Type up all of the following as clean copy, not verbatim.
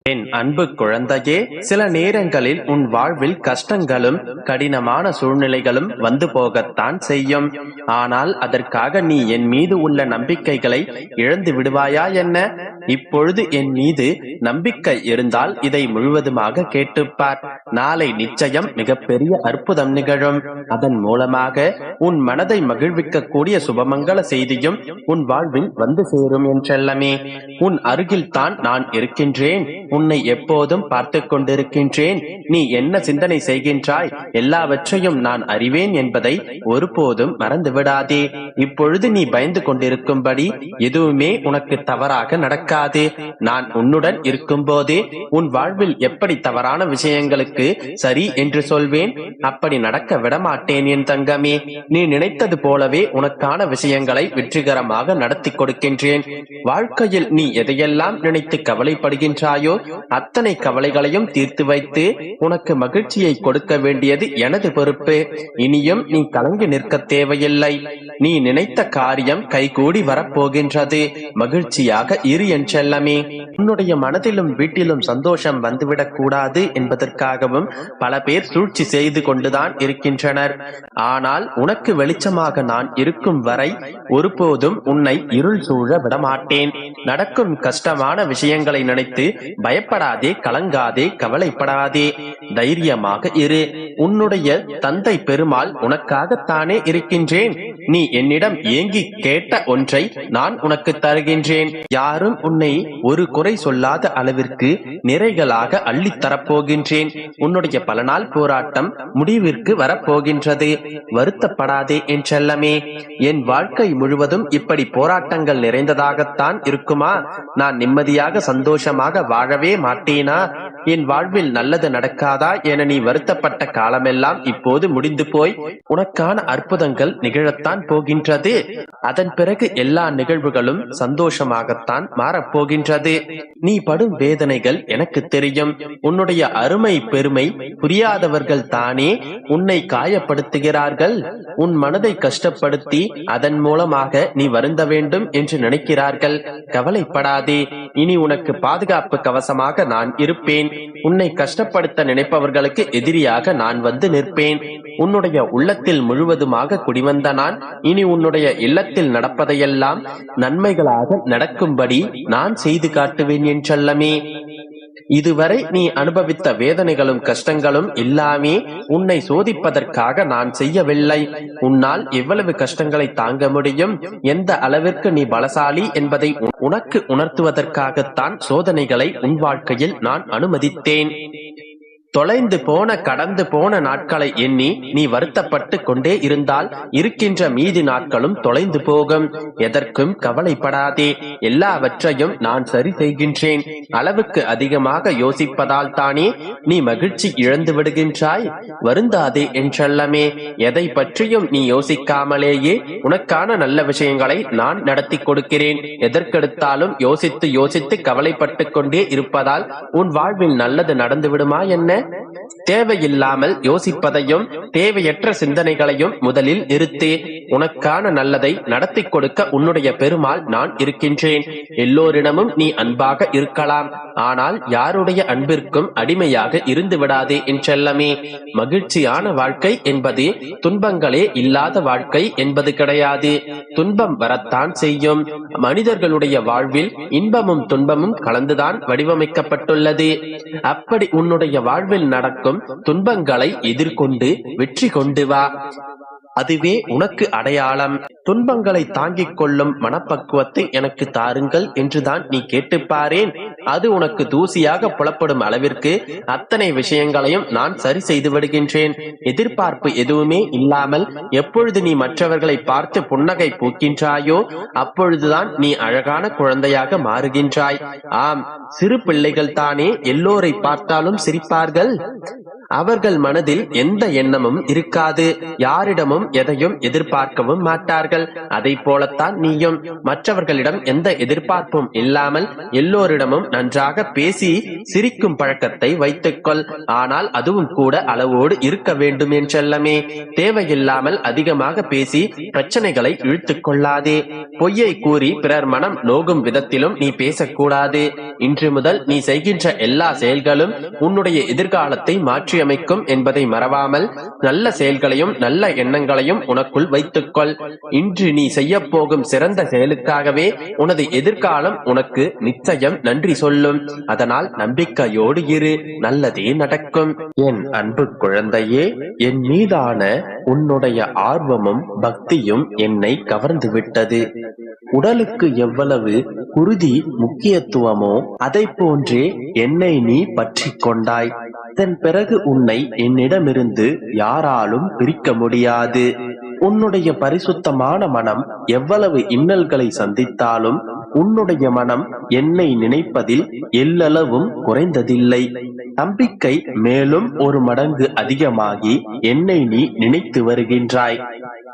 என் அன்பு குழந்தையே, சில நேரங்களில் உன் வாழ்வில் கஷ்டங்களும் கடினமான சூழ்நிலைகளும் வந்து போகத்தான் செய்யும். ஆனால் அதற்காக நீ என் மீது உள்ள நம்பிக்கைகளை இழந்து விடுவாயா என்ன? இப்பொழுது என் மீது நம்பிக்கை இருந்தால் இதை முழுவதுமாக கேட்டுப்பார். நாளை நிச்சயம் மிகப்பெரிய அற்புதம் நிகழும். அதன் மூலமாக உன் மனதை மகிழ்விக்க கூடிய சுபமங்கள செய்தியும் உன் வாழ்வில் வந்து சேரும் என்றெல்லாமே. உன் அருகில் தான் நான் இருக்கின்றேன். உன்னை எப்போதும் பார்த்து கொண்டிருக்கின்றேன். நீ என்ன சிந்தனை செய்கின்றாய், எல்லாவற்றையும் நான் அறிவேன் என்பதை ஒருபோதும் மறந்து விடாதே. இப்பொழுது நீ பயந்து கொண்டிருக்கும்படி எதுவுமே உனக்கு தவறாக நடக்காது. நான் உன்னுடன் இருக்கும் போதே உன் வாழ்வில் எப்படி தவறான விஷயங்களுக்கு சரி என்று சொல்வேன், அப்படி நடக்க விடமாட்டேன் என் தங்கமே. நீ நினைத்தது போலவே உனக்கான விஷயங்களை வெற்றிகரமாக நடத்தி கொடுக்கின்றேன். வாழ்க்கையில் நீ எதையெல்லாம் நினைத்து கவலைப்படுகின்றாயோ அத்தனை கவலைகளையும் தீர்த்து வைத்து உனக்கு மகிழ்ச்சியை கொடுக்க வேண்டியது எனது பொறுப்பு. இனியும் நீ கலங்கி நிற்க தேவையில்லை. நீ நினைத்த காரியம் கைகூடி வரப்போகின்றது. மகிழ்ச்சியாக இரு என்றெல்லாமே. உன்னுடைய மனதிலும் வீட்டிலும் சந்தோஷம் வந்துவிடக் கூடாது என்பதற்காகவும் பல பேர் சூழ்ச்சி செய்து கொண்டுதான் இருக்கின்றனர். ஆனால் உனக்கு வெளிச்சமாக நான் இருக்கும் வரை ஒருபோதும் உன்னை இருள் சூழ விடமாட்டேன். நடக்கும் கஷ்டமான விஷயங்களை நினைத்து பயப்படாதே, கலங்காதே, கவலைப்படாதே. தைரியமாக இரு. உன்னுடைய தந்தை பெருமாள் உனக்காகத்தானே இருக்கின்றேன். நீ என்னிடம் ஏங்கி கேட்ட ஒன்றை நான் உனக்கு தருகின்றேன். யாரும் உன்னை ஒரு குறை சொல்லாத அளவிற்கு நிறைகளாக அள்ளித்தரப்போகின்றேன். உன்னுடைய பல நாள் போராட்டம் முடிவிற்கு வரப்போகின்றது. வருத்தப்படாதே என் செல்லமே. என் வாழ்க்கை முழுவதும் இப்படி போராட்டங்கள் நிறைந்ததாகத்தான் இருக்குமா? நான் நிம்மதியாக சந்தோஷமாக வாழவே மாட்டேனா? என் வாழ்வில் நல்லது நடக்காதா என நீ வருத்தப்பட்ட காலமெல்லாம் இப்போது முடிந்து போய் உனக்கான அற்புதங்கள் நிகழத்தான் போகின்றது. அதன் பிறகு எல்லா நிகழ்வுகளும் சந்தோஷமாகத்தான் மாறப்போகின்றது. நீ படும் வேதனைகள் எனக்கு தெரியும். உன்னுடைய அருமை பெருமை புரியாதவர்கள் தானே உன்னை காயப்படுத்துகிறார்கள். உன் மனதை கஷ்டப்படுத்தி அதன் மூலமாக நீ வருந்த வேண்டும் என்று நினைக்கிறார்கள். கவலைப்படாதே. இனி உனக்கு பாதுகாப்பு கவசமாக நான் இருப்பேன். உன்னை கஷ்டப்படுத்த நினைப்பவர்களுக்கு எதிரியாக நான் வந்து நிற்பேன். உன்னுடைய உள்ளத்தில் முழுவதுமாக குடிவந்த நான் இனி உன்னுடைய இல்லத்தில் நடப்பதையெல்லாம் நன்மைகளாக நடக்கும்படி நான் செய்து காட்டுவேன் என்றல்லமே. இதுவரை நீ அனுபவித்த வேதனைகளும் கஷ்டங்களும் எல்லாமே உன்னை சோதிப்பதற்காக நான் செய்யவில்லை. உன்னால் எவ்வளவு கஷ்டங்களை தாங்க முடியும், எந்த அளவிற்கு நீ பலசாலி என்பதை உனக்கு உணர்த்துவதற்காகத்தான் சோதனைகளை உன் வாழ்க்கையில் நான் அனுமதித்தேன். தொலைந்து போன கடந்து போன நாட்களை எண்ணி நீ வருத்தப்பட்டு கொண்டே இருந்தால் இருக்கின்ற மீதி நாட்களும் தொலைந்து போகும். எதற்கும் கவலைப்படாதே. எல்லாவற்றையும் நான் சரி செய்கின்றேன். அளவுக்கு அதிகமாக யோசிப்பதால் தானே நீ மகிழ்ச்சி இழந்து விடுகின்றாய். வருந்தாதே என்றல்லமே. எதை பற்றியும் நீ யோசிக்காமலேயே உனக்கான நல்ல விஷயங்களை நான் நடத்தி கொடுக்கிறேன். எதற்கெடுத்தாலும் யோசித்து யோசித்து கவலைப்பட்டு கொண்டே இருப்பதால் உன் வாழ்வில் நல்லது நடந்து விடுமா என்ன? தேவையில்லாமல் யோசிப்பதையும் தேவையற்ற சிந்தனைகளையும் முதலில் நிறுத்து. உனக்கான நல்லதை நடத்தி கொடுக்க உன்னுடைய பெருமாள் நான் இருக்கின்றேன். எல்லோரிடமும் நீ அன்பாக இருக்கலாம். ஆனால் யாருடைய அன்பிற்கும் அடிமையாக இருந்து விடாதே என்றெல்லாமே. மகிழ்ச்சியான வாழ்க்கை என்பது துன்பங்களே இல்லாத வாழ்க்கை என்பது கிடையாது. துன்பம் வரத்தான் செய்யும். மனிதர்களுடைய வாழ்வில் இன்பமும் துன்பமும் கலந்துதான் வடிவமைக்கப்பட்டுள்ளது. அப்படி உன்னுடைய வாழ்வில் நடக்கும் துன்பங்களை எதிர்கொண்டு வெற்றி கொண்டு வா. அதுவே உனக்கு அடையாளம். துன்பங்களை தாங்கிக் கொள்ளும் மனப்பக்குவத்தை எனக்கு தாருங்கள் என்றுதான் நீ கேட்டுப்பாரேன். அது உனக்கு தூசியாக புலப்படும் அளவிற்கு அத்தனை விஷயங்களையும் நான் சரி செய்து விடுகின்றேன். எதிர்பார்ப்பு எதுவுமே இல்லாமல் எப்பொழுது நீ மற்றவர்களை பார்த்து புன்னகை பூக்கின்றாயோ அப்பொழுதுதான் நீ அழகான குழந்தையாக மாறுகின்றாய். ஆம், சிறு பிள்ளைகள் தானே எல்லோரை பார்த்தாலும் சிரிப்பார்கள். அவர்கள் மனதில் எந்த எண்ணமும் இருக்காது, யாரிடமும் எதையும் எதிர்பார்க்கவும் மாட்டார்கள். அதை போலத்தான் நீயும் மற்றவர்களிடம் எந்த எதிர்பார்ப்பும் இல்லாமல் எல்லோரிடமும் நன்றாக பேசி சிரிக்கும் பழக்கத்தை வைத்துக்கொள். ஆனால் அதுவும் கூட அளவோடு இருக்க வேண்டும் என் செல்லமே. தேவையில்லாமல் அதிகமாக பேசி பிரச்சனைகளை இழுத்துக் கொள்ளாதே. பொய்யை கூறி பிறர் மனம் நோகும் விதத்திலும் நீ பேசக்கூடாது. இன்று முதல் நீ செய்கின்ற எல்லா செயல்களும் உன்னுடைய எதிர்காலத்தை மாற்றி அமைக்கும் என்பதை மறவாமல் நல்ல செயல்களையும் நல்ல எண்ணங்களையும் உனக்குள் வைத்துக்கொள். இன்று நீ செய்ய போகும் சிறந்த செயலுக்காகவே உனது எதிர்காலம் உனக்கு நிச்சயம் நன்றி சொல்லும். அதனால் நம்பிக்கையோடு இரு, நல்லதே நடக்கும். என் அன்பு குழந்தையே, என் மீதான உன்னுடைய ஆர்வமும் பக்தியும் என்னை கவர்ந்து விட்டது. உடலுக்கு எவ்வளவு குருதி முக்கியத்துவமோ அதை போன்றே என்னை நீ பற்றி கொண்டாய். இதன் பிறகு உன்னை என்னிடமிருந்து யாராலும் பிரிக்க முடியாது. உன்னுடைய பரிசுத்தமான மனம் எவ்வளவு இன்னல்களை சந்தித்தாலும் உன்னுடைய மனம் என்னை நினைப்பதில் எல்லளவும் குறைந்ததில்லை. நம்பிக்கை மேலும் ஒரு மடங்கு அதிகமாகி என்னை நீ நினைத்து வருகின்றாய்.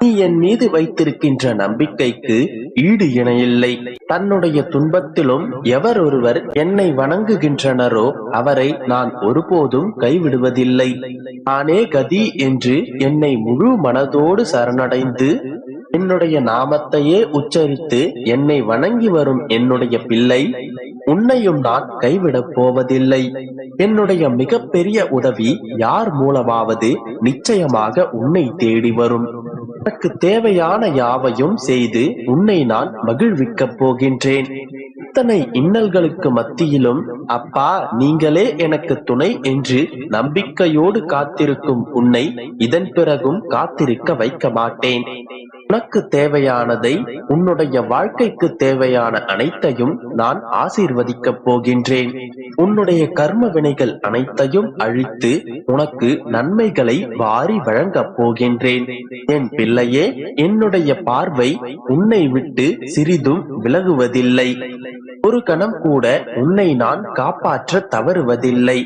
நீ என் மீது வைத்திருக்கின்ற நம்பிக்கைக்கு ஈடு இணையில்லை. தன்னுடைய துன்பத்திலும் எவர் ஒருவர் என்னை வணங்குகின்றனரோ அவரை நான் ஒருபோதும் கைவிடுவதில்லை. நானே கதி என்று என்னை முழு மனதோடு சரணடைந்து என்னுடைய நாமத்தையே உச்சரித்து என்னை வணங்கி வரும் என்னுடைய பிள்ளை, உன்னையும் நான் கைவிடப் போவதில்லை. என்னுடைய மிகப்பெரிய உதவி யார் மூலமாவது நிச்சயமாக உன்னை தேடி வரும். எனக்கு தேவையான யாவையும் செய்து உன்னை நான் மகிழ்விக்கப் போகின்றேன். இத்தனை இன்னல்களுக்கு மத்தியிலும் அப்பா நீங்களே எனக்கு துணை என்று நம்பிக்கையோடு காத்திருக்கும் உன்னை இதன் பிறகும் காத்திருக்க வைக்க மாட்டேன். உனக்கு தேவையானதை, உன்னுடைய வாழ்க்கைக்கு தேவையான அனைத்தையும் நான் ஆசீர்வதிக்கப் போகின்றேன். உன்னுடைய கர்ம வினைகள் அனைத்தையும் அழித்து உனக்கு நன்மைகளை வாரி வழங்கப் போகின்றேன். என் பிள்ளையே, என்னுடைய பார்வை உன்னை விட்டு சிறிதும் விலகுவதில்லை. ஒரு கணம் கூட உன்னை நான் காப்பாற்ற தவறுவதில்லை.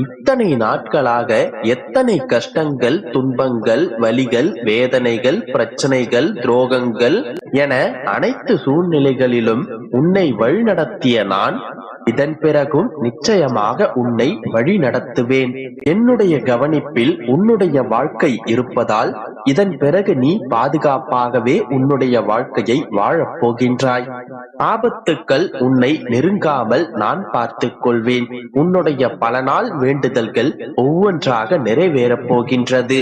இத்தனை நாட்களாக எத்தனை கஷ்டங்கள், துன்பங்கள், வலிகள், வேதனைகள், பிரச்சனைகள், துரோகங்கள் என அனைத்து சூழ்நிலைகளிலும் உன்னை வழிநடத்திய நான் இதன் பிறகும் நிச்சயமாக உன்னை வழி நடத்துவேன். என்னுடைய கவனிப்பில் உன்னுடைய வாழ்க்கை இருப்பதால் இதன் பிறகு நீ பாதுகாப்பாகவே உன்னுடைய வாழ்க்கையை வாழப் போகின்றாய். ஆபத்துக்கள் உன்னை நெருங்காமல் நான் பார்த்துக் கொள்வேன். உன்னுடைய பல நாள் வேண்டுதல்கள் ஒவ்வொன்றாக நிறைவேறப் போகின்றது.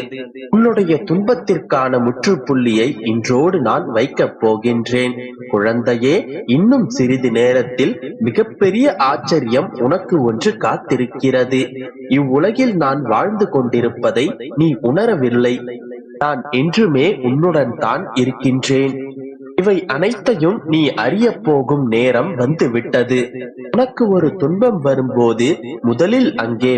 உன்னுடைய துன்பத்திற்கான முற்றுப்புள்ளியை இன்றோடு நான் வைக்கப் போகின்றேன். குழந்தையே, இன்னும் சிறிது நேரத்தில் மிகப்பெரிய ஆச்சரியம் உனக்கு ஒன்று காத்திருக்கிறது. இவ்வுலகில் நான் வாழ்ந்து கொண்டிருப்பதை நீ உணரவில்லை. நான் என்றுமே உன்னுடன் தான் இருக்கின்றேன். இவை அனைத்தையும் நீ அறிய போகும் நேரம் வந்துவிட்டது. உனக்கு ஒரு துன்பம் வரும்போது முதலில் அங்கே